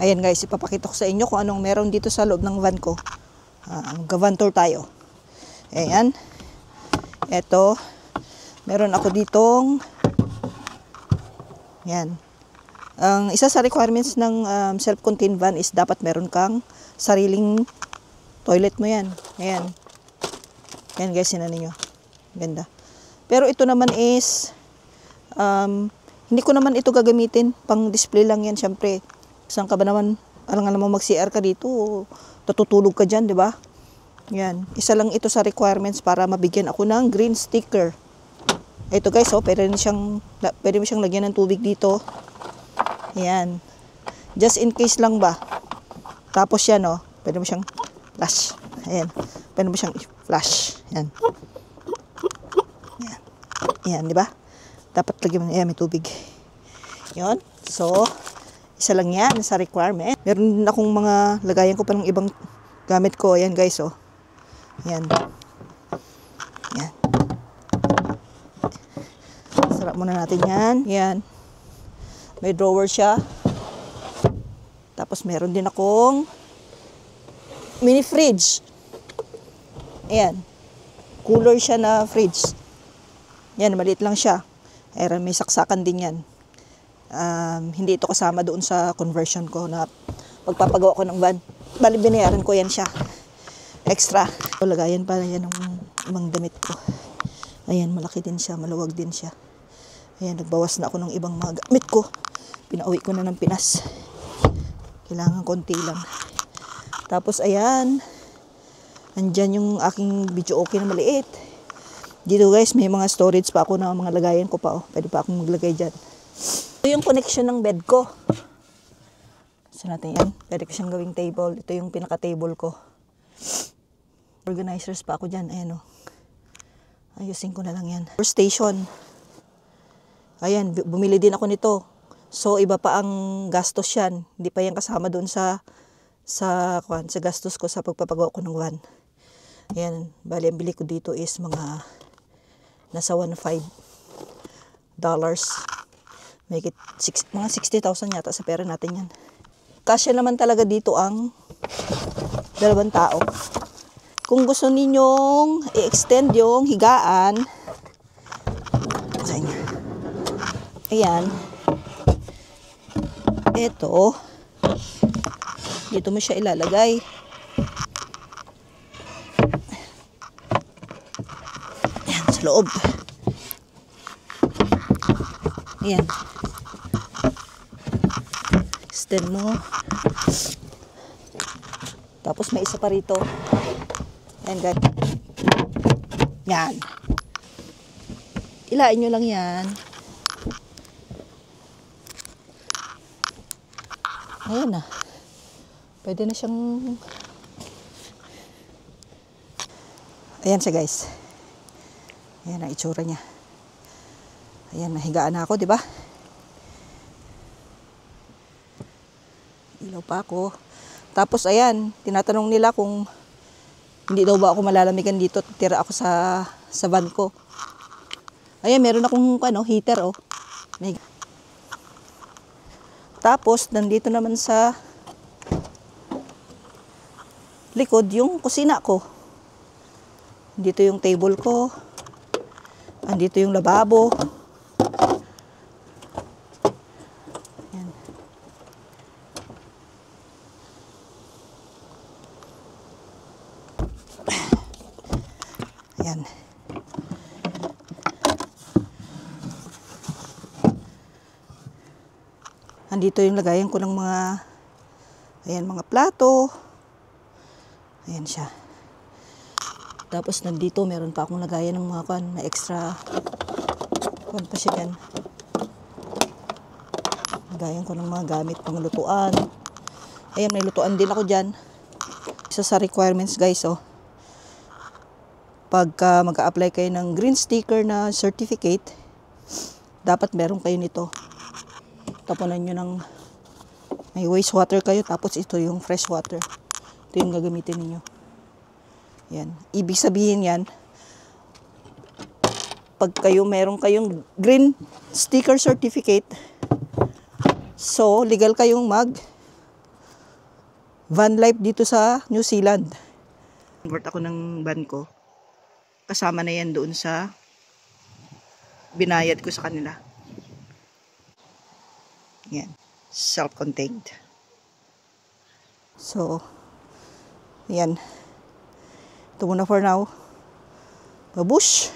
Ayan guys, ipapakita ko sa inyo kung anong meron dito sa loob ng van ko. Mag-van tour tayo. Ayan. Eto, meron ako ditong, yan. Ang isa sa requirements ng self-contained van is dapat meron kang sariling toilet mo yan. Ayan. Ayan guys, sinan ninyo. Ganda. Pero ito naman is, hindi ko naman ito gagamitin. Pang display lang yan, syempre. Saan ka ba naman, alam nga naman mag-CR ka dito, tutulog ka dyan, di ba? Yan. Isa lang ito sa requirements para mabigyan ako ng green sticker. Ito guys, oh, pwede mo siyang lagyan ng tubig dito. Yan. Just in case lang ba. Tapos yan, oh, pwede mo siyang flash. Ayan. Pwede mo siyang flash. Yan. Yan. Yan, di ba? Dapat lagyan mo, may tubig. Yan. So, isa lang yan sa requirement. Meron din akong mga lagayan ko pa ng ibang gamit ko. Ayan guys, oh. Ayan. Ayan. Sarap muna natin yan. Ayan. May drawer siya. Tapos meron din akong mini fridge. Ayan. Cooler siya na fridge. Ayan, maliit lang siya. Ayan, may saksakan din yan. Hindi ito kasama doon sa conversion ko na pagpapagawa ko ng van. Bali, binayaran ko yan siya. Extra. Lagayan pa yan ng ibang damit ko. Ayan, malaki din siya, maluwag din siya. Ayan, nagbawas na ako ng ibang mga gamit ko. Pinauwi ko na ng Pinas. Kailangan konti lang. Tapos, ayan. Andyan yung aking video okay na maliit. Dito guys, may mga storage pa ako na mga lagayan ko pa. Oh. Pwede pa akong maglagay dyan. Ito yung connection ng bed ko. So natin yan. Pwede ko siyang gawing table. Ito yung pinaka-table ko. Organizers pa ako dyan. Ayan o. Ayusin ko na lang yan. Station. Ayan, bumili din ako nito. So iba pa ang gastos yan. Hindi pa yan kasama doon sa gastos ko sa pagpapagawa ko ng van. Ayan, bali ang bili ko dito is mga nasa $1.5. Make it mga 60,000 yata sa pera natin yan. Kasya naman talaga dito ang 2 tao. Kung gusto ninyong i-extend yung higaan, sa inyo. Ayan. Ito. Dito mo siya ilalagay. Ayan, sa loob. Ayan. Extend mo. Tapos may isa pa rito. Ayan guys. Yan. Ilain nyo lang yan. Ayan na. Pwede na siyang... Ayan siya guys. Ayan ang itsura niya. Ayan, nahigaan na ako, di ba? Ilaw pa ako. Tapos, ayan, tinatanong nila kung hindi daw ba ako malalamigan dito. Tira ako sa van ko. Ayan, meron akong heater, oh. Tapos, nandito naman sa likod yung kusina ko. Dito yung table ko. Andito yung lababo. Ayan. Andito yung lagayan ko ng mga mga plato. Ayan siya. Tapos nandito meron pa akong lagayan ng mga na extra pa siya dyan. Lagayan ko ng mga gamit pang lutuan. Ayan, may lutuan din ako dyan. Isa sa requirements guys, oh. Pagka mag-a-apply kayo ng green sticker na certificate, dapat meron kayo nito. Tapunan nyo ng may wastewater kayo, tapos ito yung fresh water. Ito yung gagamitin ninyo. Yan. Ibig sabihin yan, pag kayo meron kayong green sticker certificate, so legal kayong van life dito sa New Zealand. Convert ako ng van ko. Kasama na yan doon sa binayad ko sa kanila. Yan. Self-contained. So, yan. Ito muna for now. Babush!